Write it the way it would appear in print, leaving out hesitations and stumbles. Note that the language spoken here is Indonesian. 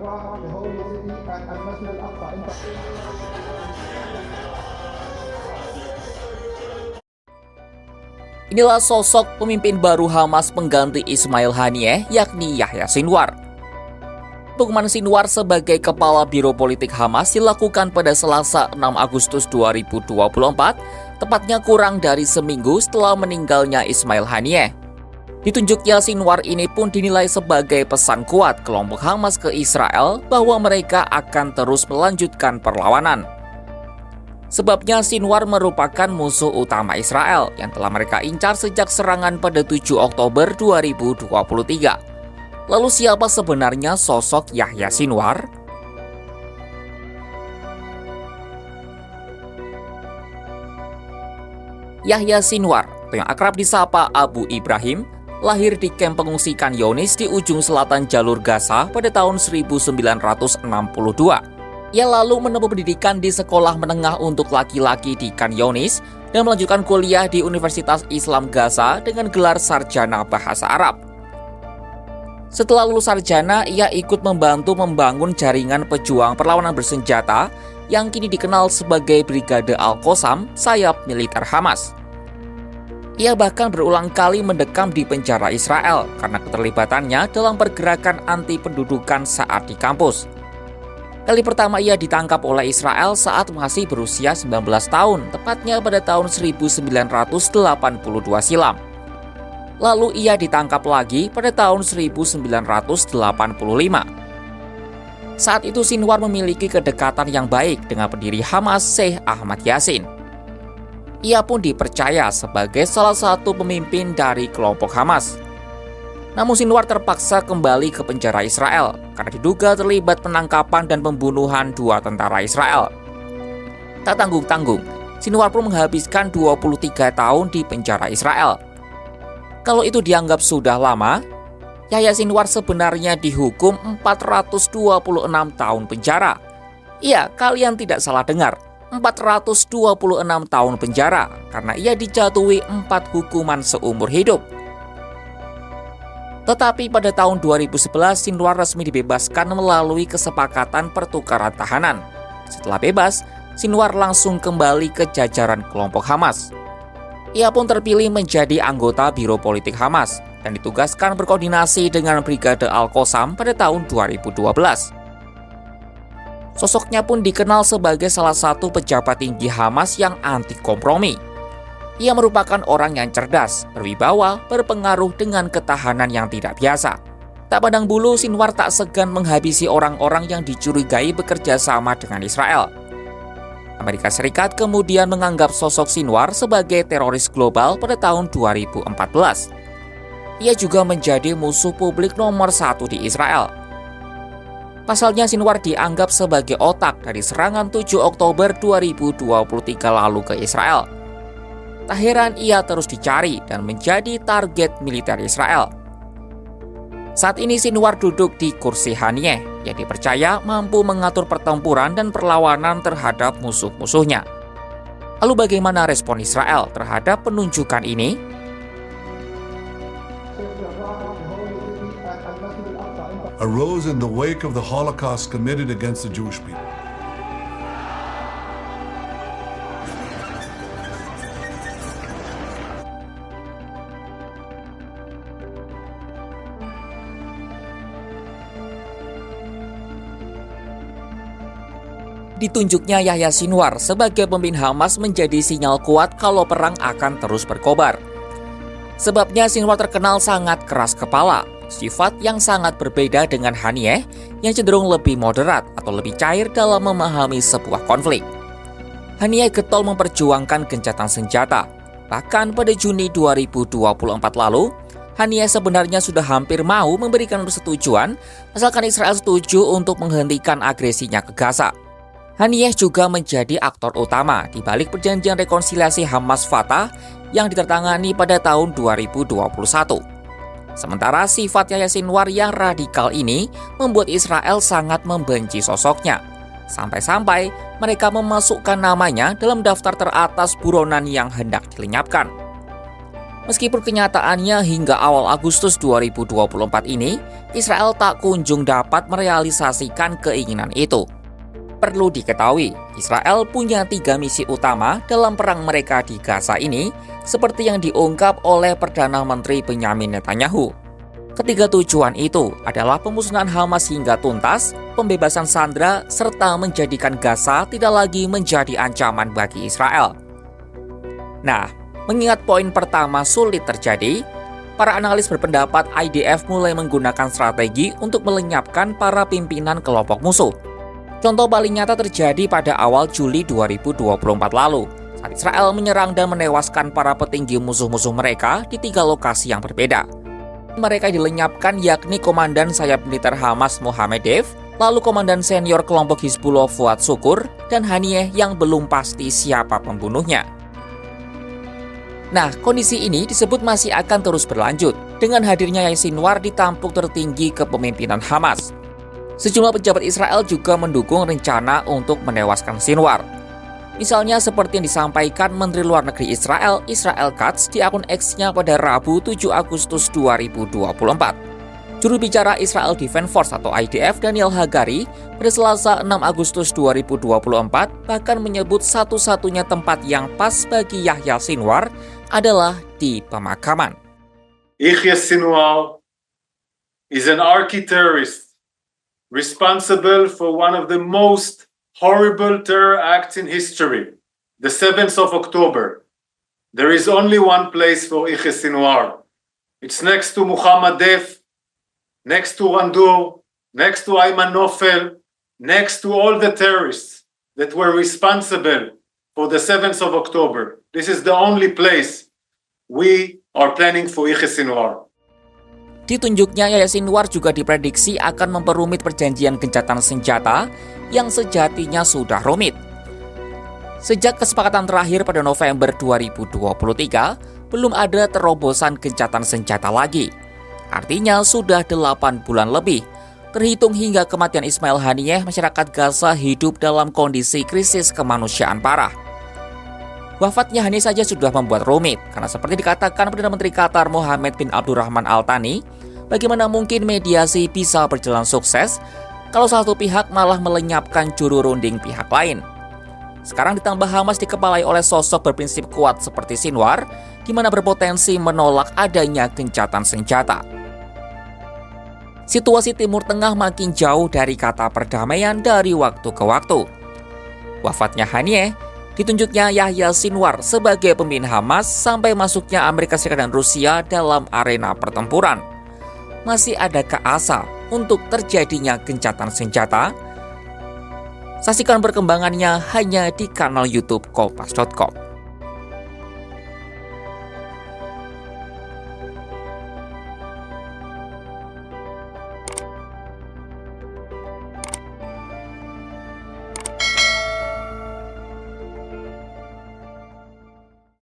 the Holy City and Al-Masjid Al-Aqsa. Inilah sosok pemimpin baru Hamas pengganti Ismail Haniyeh, yakni Yahya Sinwar. Pengumuman Sinwar sebagai Kepala Biro Politik Hamas dilakukan pada Selasa 6 Agustus 2024, tepatnya kurang dari seminggu setelah meninggalnya Ismail Haniyeh. Ditunjuknya Sinwar ini pun dinilai sebagai pesan kuat kelompok Hamas ke Israel bahwa mereka akan terus melanjutkan perlawanan. Sebabnya Sinwar merupakan musuh utama Israel yang telah mereka incar sejak serangan pada 7 Oktober 2023. Lalu siapa sebenarnya sosok Yahya Sinwar? Yahya Sinwar, atau yang akrab disapa Abu Ibrahim, lahir di kamp pengungsi Khan Younis di ujung selatan jalur Gaza pada tahun 1962. Ia lalu menempuh pendidikan di sekolah menengah untuk laki-laki di Khan Younis dan melanjutkan kuliah di Universitas Islam Gaza dengan gelar sarjana bahasa Arab. Setelah lulus sarjana, ia ikut membantu membangun jaringan pejuang perlawanan bersenjata yang kini dikenal sebagai Brigade Al-Qassam, sayap militer Hamas. Ia bahkan berulang kali mendekam di penjara Israel karena keterlibatannya dalam pergerakan anti pendudukan saat di kampus. Kali pertama ia ditangkap oleh Israel saat masih berusia 19 tahun, tepatnya pada tahun 1982 silam. Lalu ia ditangkap lagi pada tahun 1985. Saat itu Sinwar memiliki kedekatan yang baik dengan pendiri Hamas, Sheikh Ahmad Yassin. Ia pun dipercaya sebagai salah satu pemimpin dari kelompok Hamas. Namun Sinwar terpaksa kembali ke penjara Israel karena diduga terlibat penangkapan dan pembunuhan 2 tentara Israel. Tak tanggung-tanggung, Sinwar pun menghabiskan 23 tahun di penjara Israel. Kalau itu dianggap sudah lama, Yahya Sinwar sebenarnya dihukum 426 tahun penjara. Iya, kalian tidak salah dengar, 426 tahun penjara karena ia dijatuhi 4 hukuman seumur hidup. Tetapi pada tahun 2011, Sinwar resmi dibebaskan melalui kesepakatan pertukaran tahanan. Setelah bebas, Sinwar langsung kembali ke jajaran kelompok Hamas. Ia pun terpilih menjadi anggota Biro Politik Hamas dan ditugaskan berkoordinasi dengan Brigade Al-Qassam pada tahun 2012. Sosoknya pun dikenal sebagai salah satu pejabat tinggi Hamas yang anti kompromi. Ia merupakan orang yang cerdas, berwibawa, berpengaruh dengan ketahanan yang tidak biasa. Tak pandang bulu, Sinwar tak segan menghabisi orang-orang yang dicurigai bekerja sama dengan Israel. Amerika Serikat kemudian menganggap sosok Sinwar sebagai teroris global pada tahun 2014. Ia juga menjadi musuh publik nomor 1 di Israel. Pasalnya Sinwar dianggap sebagai otak dari serangan 7 Oktober 2023 lalu ke Israel. Tak heran ia terus dicari dan menjadi target militer Israel. Saat ini Sinwar duduk di kursi Haniyeh yang dipercaya mampu mengatur pertempuran dan perlawanan terhadap musuh-musuhnya. Lalu bagaimana respon Israel terhadap penunjukan ini? Arose in the wake of the Holocaust committed against the Jewish people. Ditunjuknya Yahya Sinwar sebagai pemimpin Hamas menjadi sinyal kuat kalau perang akan terus berkobar. Sebabnya Sinwar terkenal sangat keras kepala, sifat yang sangat berbeda dengan Haniyeh yang cenderung lebih moderat atau lebih cair dalam memahami sebuah konflik. Haniyeh getol memperjuangkan gencatan senjata. Bahkan pada Juni 2024 lalu, Haniyeh sebenarnya sudah hampir mau memberikan persetujuan asalkan Israel setuju untuk menghentikan agresinya ke Gaza. Haniyeh juga menjadi aktor utama di balik perjanjian rekonsiliasi Hamas-Fatah yang ditandatangani pada tahun 2021. Sementara sifat Yahya Sinwar yang radikal ini membuat Israel sangat membenci sosoknya. Sampai-sampai mereka memasukkan namanya dalam daftar teratas buronan yang hendak dilenyapkan. Meskipun kenyataannya hingga awal Agustus 2024 ini, Israel tak kunjung dapat merealisasikan keinginan itu. Perlu diketahui, Israel punya 3 misi utama dalam perang mereka di Gaza ini, seperti yang diungkap oleh Perdana Menteri Benyamin Netanyahu. Ketiga tujuan itu adalah pemusnahan Hamas hingga tuntas, pembebasan sandera, serta menjadikan Gaza tidak lagi menjadi ancaman bagi Israel. Nah, mengingat poin pertama sulit terjadi, para analis berpendapat IDF mulai menggunakan strategi untuk melenyapkan para pimpinan kelompok musuh. Contoh paling nyata terjadi pada awal Juli 2024 lalu, saat Israel menyerang dan menewaskan para petinggi musuh-musuh mereka di 3 lokasi yang berbeda. Mereka dilenyapkan yakni Komandan Sayap Militer Hamas Mohammed Deif, lalu Komandan Senior Kelompok Hizbullah Fuad Shukr, dan Haniyeh yang belum pasti siapa pembunuhnya. Nah, kondisi ini disebut masih akan terus berlanjut dengan hadirnya Yahya Sinwar di tampuk tertinggi kepemimpinan Hamas. Sejumlah pejabat Israel juga mendukung rencana untuk menewaskan Sinwar. Misalnya seperti yang disampaikan Menteri Luar Negeri Israel, Israel Katz di akun X-nya pada Rabu 7 Agustus 2024. Juru bicara Israel Defense Force atau IDF Daniel Hagari pada Selasa 6 Agustus 2024 bahkan menyebut satu-satunya tempat yang pas bagi Yahya Sinwar adalah di pemakaman. Yahya Sinwar is an archi-terrorist responsible for one of the most horrible terror acts in history, the 7th of October. There is only one place for Yahya Sinwar. It's next to Mohammed Deif, next to Randur, next to Ayman Nofel, next to all the terrorists that were responsible for the 7th of October. This is the only place we are planning for Yahya Sinwar. Ditunjuknya Yahya Sinwar juga diprediksi akan memperumit perjanjian gencatan senjata yang sejatinya sudah rumit. Sejak kesepakatan terakhir pada November 2023, belum ada terobosan gencatan senjata lagi. Artinya sudah 8 bulan lebih. Terhitung hingga kematian Ismail Haniyeh, masyarakat Gaza hidup dalam kondisi krisis kemanusiaan parah. Wafatnya Haniyeh saja sudah membuat rumit, karena seperti dikatakan Perdana Menteri Qatar Mohammed bin Abdurrahman Al Thani, bagaimana mungkin mediasi bisa berjalan sukses kalau satu pihak malah melenyapkan juru runding pihak lain. Sekarang ditambah Hamas dikepalai oleh sosok berprinsip kuat seperti Sinwar, di mana berpotensi menolak adanya gencatan senjata. Situasi Timur Tengah makin jauh dari kata perdamaian dari waktu ke waktu. Wafatnya Haniyeh, ditunjuknya Yahya Sinwar sebagai pemimpin Hamas sampai masuknya Amerika Serikat dan Rusia dalam arena pertempuran. Masih adakah asa untuk terjadinya gencatan senjata? Saksikan perkembangannya hanya di kanal YouTube Kompas.com.